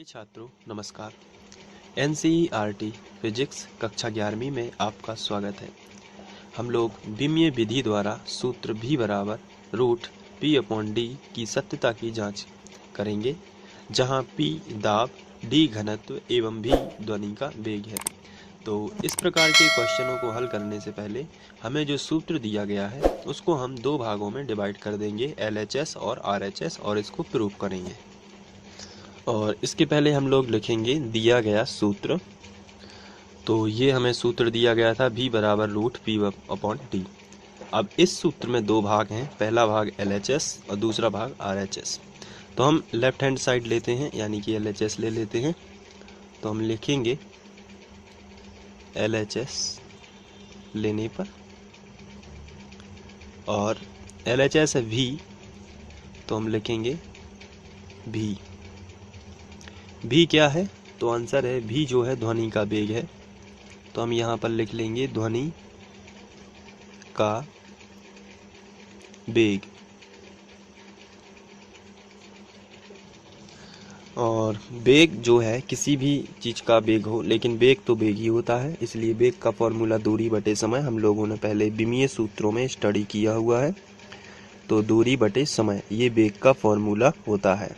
छात्रों नमस्कार। NCERT physics कक्षा 11वीं में आपका स्वागत है। हम लोग विमीय विधि द्वारा सूत्र v बराबर रूट p/d की सत्यता की जांच करेंगे, जहां p दाब, d घनत्व एवं v ध्वनि का वेग है। तो इस प्रकार के क्वेश्चनों को हल करने से पहले हमें जो सूत्र दिया गया है उसको हम दो भागों में डिवाइड कर देंगे, LHS और RHS, और इसको प्रूव करेंगे। और इसके पहले हम लोग लिखेंगे दिया गया सूत्र। तो ये हमें सूत्र दिया गया था v बराबर रूट p/d। अब इस सूत्र में दो भाग हैं, पहला भाग LHS और दूसरा भाग RHS। तो हम लेफ्ट हैंड साइड लेते हैं, यानी कि LHS ले लेते हैं। तो हम लिखेंगे LHS लेने पर, और LHS है v, तो हम लिखेंगे v। v क्या है? तो आंसर है v जो है ध्वनि का वेग है। तो हम यहाँ पर लिख लेंगे ध्वनि का वेग। और वेग जो है किसी भी चीज का वेग हो, लेकिन वेग तो वेग ही होता है, इसलिए वेग का फॉर्मूला दूरी बटे समय हम लोगों ने पहले विमीय सूत्रों में स्टडी किया हुआ है। तो दूरी बटे समय ये वेग का फॉर्मूला होता है।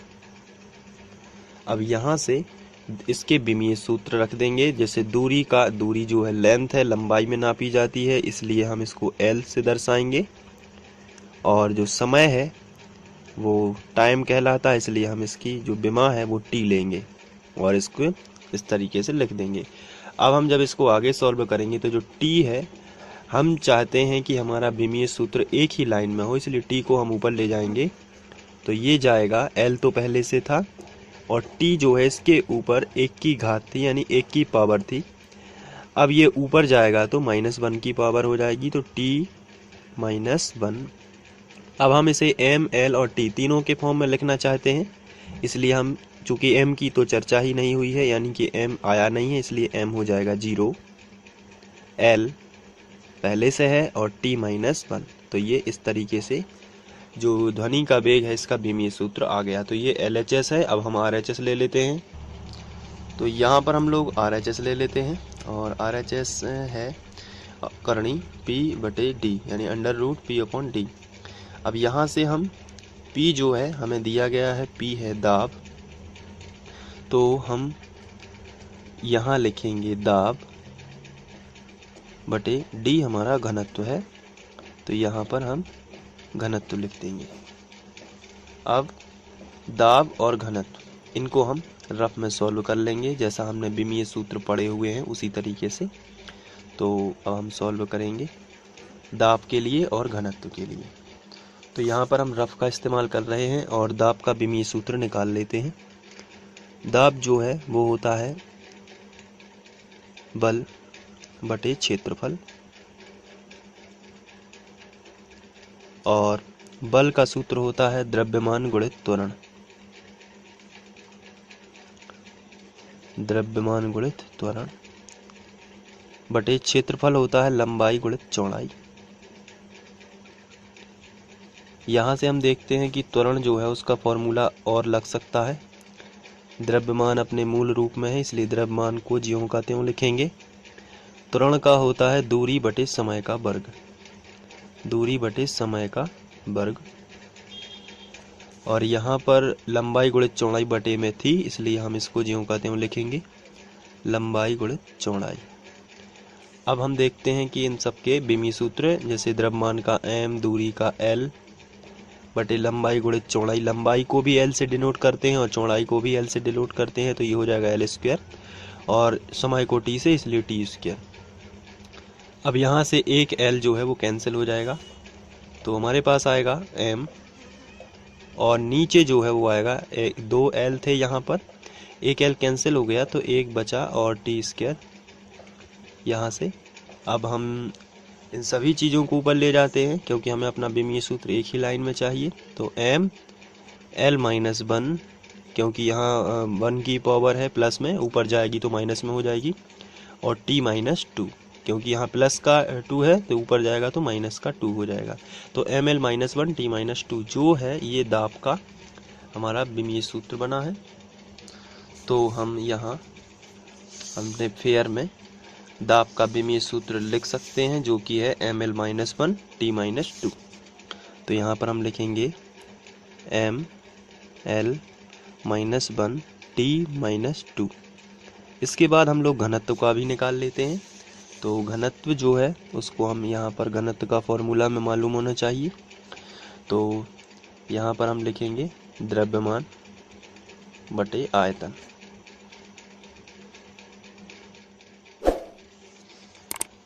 अब यहाँ से इसके विमीय सूत्र रख देंगे। जैसे दूरी जो है लेंथ है, लंबाई में नापी जाती है, इसलिए हम इसको L से दर्शाएंगे। और जो समय है वो टाइम कहलाता है, इसलिए हम इसकी जो विमा है वो T लेंगे और इसको इस तरीके से लिख देंगे। अब हम जब इसको आगे सॉल्व करेंगे तो जो T है, हम चाहते हैं कि हमारा विमीय सूत्र एक ही लाइन में हो, इसलिए T को हम ऊपर ले जाएंगे। तो ये जाएगा, L तो पहले से था और t जो है इसके ऊपर 1 की घात थी, यानी 1 की पावर थी। अब ये ऊपर जाएगा तो -1 की पावर हो जाएगी, तो t -1। अब हम इसे m, l और t तीनों के फॉर्म में लिखना चाहते हैं, इसलिए हम चूंकि m की तो चर्चा ही नहीं हुई है, यानी कि m आया नहीं है, इसलिए m हो जाएगा 0, l पहले से है और t -1। तो ये इस तरीके से जो ध्वनि का वेग है इसका विमीय सूत्र आ गया। तो ये LHS है। अब हम RHS ले लेते हैं। तो यहाँ पर हम लोग RHS ले लेते हैं, और RHS है करणी p/d, यानी √p/d। अब यहाँ से हम p जो है हमें दिया गया है, p है दाब, तो हम यहाँ लिखेंगे दाब बटे d हमारा घनत्व है, तो यहाँ पर हम घनत्व लिख देंगे। अब दाब और घनत्व इनको हम रफ में सॉल्व कर लेंगे, जैसा हमने विमीय सूत्र पढ़े हुए हैं उसी तरीके से। तो अब हम सॉल्व करेंगे दाब के लिए और घनत्व के लिए। तो यहाँ पर हम रफ का इस्तेमाल कर रहे हैं और दाब का विमीय सूत्र निकाल लेते हैं। दाब जो है वो होता है बल बटे क्षेत्रफल, और बल का सूत्र होता है द्रव्यमान गुणित त्वरण। द्रव्यमान गुणित त्वरण बटे क्षेत्रफल होता है लंबाई गुणित चौड़ाई। यहाँ से हम देखते हैं कि त्वरण जो है उसका फॉर्मूला और लग सकता है। द्रव्यमान अपने मूल रूप में है, इसलिए द्रव्यमान को ज्यों का त्यों लिखेंगे। त्वरण का होता है दूरी बटे समय का वर्ग, दूरी बटे समय का वर्ग। और यहाँ पर लंबाई गुणित चौड़ाई बटे में थी, इसलिए हम इसको ज्यों का त्यों लिखेंगे, लंबाई गुणित चौड़ाई। अब हम देखते हैं कि इन सब के विमीय सूत्र, जैसे द्रव्यमान का m, दूरी का l बटे लंबाई गुणित चौड़ाई। लंबाई को भी l से डिनोट करते हैं और चौड़ाई को भी l से डिनोट करते हैं, तो ये हो जाएगा l², और समय को t से, इसलिए t²। अब यहाँ से एक l जो है वो कैंसिल हो जाएगा, तो हमारे पास आएगा m, और नीचे जो है वो आएगा 2l थे यहाँ पर, एक l कैंसिल हो गया तो एक बचा और t² यहाँ से। अब हम इन सभी चीज़ों को ऊपर ले जाते हैं, क्योंकि हमें अपना विमीय सूत्र एक ही लाइन में चाहिए। तो m l -1, क्योंकि यहाँ 1 की पावर है प्लस में, ऊपर जाएगी तो माइनस में हो जाएगी, और t -2, क्योंकि यहाँ प्लस का 2 है तो ऊपर जाएगा तो माइनस का 2 हो जाएगा। तो ml -1 t -2 जो है ये दाब का हमारा विमीय सूत्र बना है। तो हम यहाँ हमने फेयर में दाब का विमीय सूत्र लिख सकते हैं, जो कि है ml-1 t-2। तो यहाँ पर हम लिखेंगे ml-1 t-2। इसके बाद हम लोग घनत्व का भी निकाल लेते हैं। तो घनत्व जो है उसको हम यहाँ पर घनत्व का फॉर्मूला में मालूम होना चाहिए। तो यहाँ पर हम लिखेंगे द्रव्यमान बटे आयतन।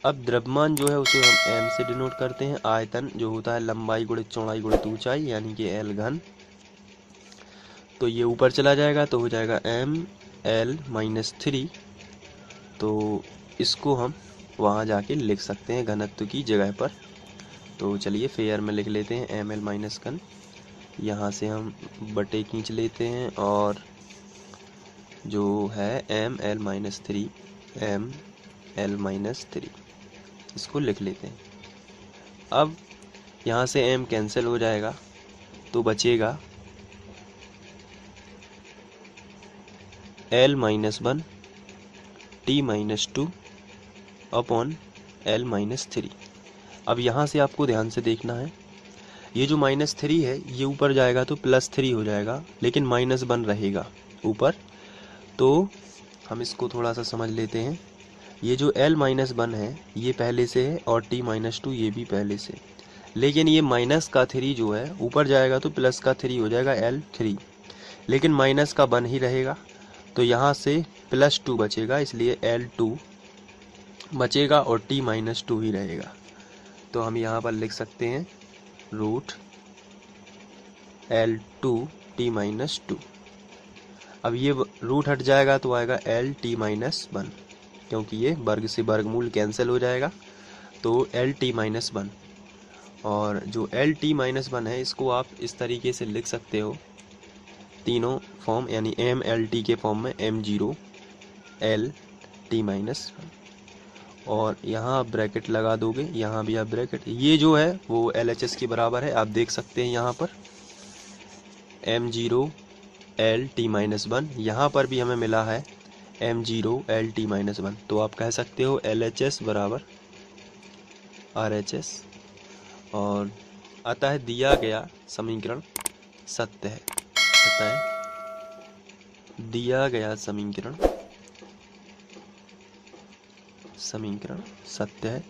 अब द्रव्यमान जो है उसे हम m से डिनोट करते हैं। आयतन जो होता है लंबाई गुणित चौड़ाई गुणित ऊंचाई, यानी कि l घन। तो ये ऊपर चला जाएगा तो हो जाएगा ml-3। तो इसको हम वहाँ जाके लिख सकते हैं घनत्व की जगह पर। तो चलिए फेयर में लिख लेते हैं ml-1। यहाँ से हम बटे खींच लेते हैं और जो है ml-3 इसको लिख लेते हैं। अब यहाँ से m कैंसिल हो जाएगा तो बचेगा l-1 t-2 अपॉन l-3। अब यहाँ से आपको ध्यान से देखना है, ये जो -3 है ये ऊपर जाएगा तो +3 हो जाएगा, लेकिन -1 रहेगा ऊपर। तो हम इसको थोड़ा सा समझ लेते हैं। ये जो l-1 है ये पहले से है और t-2 ये भी पहले से, लेकिन ये माइनस का 3 जो है ऊपर जाएगा तो प्लस का 3 हो जाएगा l3, लेकिन माइनस का 1 ही रहेगा। तो यहाँ से +2 बचेगा, इसलिए l2 बचेगा और t-2 ही रहेगा। तो हम यहाँ पर लिख सकते हैं √l2 t-2। अब ये रूट हट जाएगा तो आएगा l-1, क्योंकि ये वर्ग से वर्गमूल कैंसिल हो जाएगा। तो l-1, और जो l-1 है इसको आप इस तरीके से लिख सकते हो, तीनों फॉर्म यानी mlt के फॉर्म में m0 l-1, और यहाँ आप ब्रैकेट लगा दोगे, यहाँ भी आप ब्रैकेट। ये जो है वो LHS के बराबर है, आप देख सकते हैं यहाँ पर m0 l-1। यहाँ पर भी हमें मिला है m0 l-1। तो आप कह सकते हो LHS बराबर RHS, और अतः दिया गया समीकरण सत्य है। अतः दिया गया समीकरण सत्य है।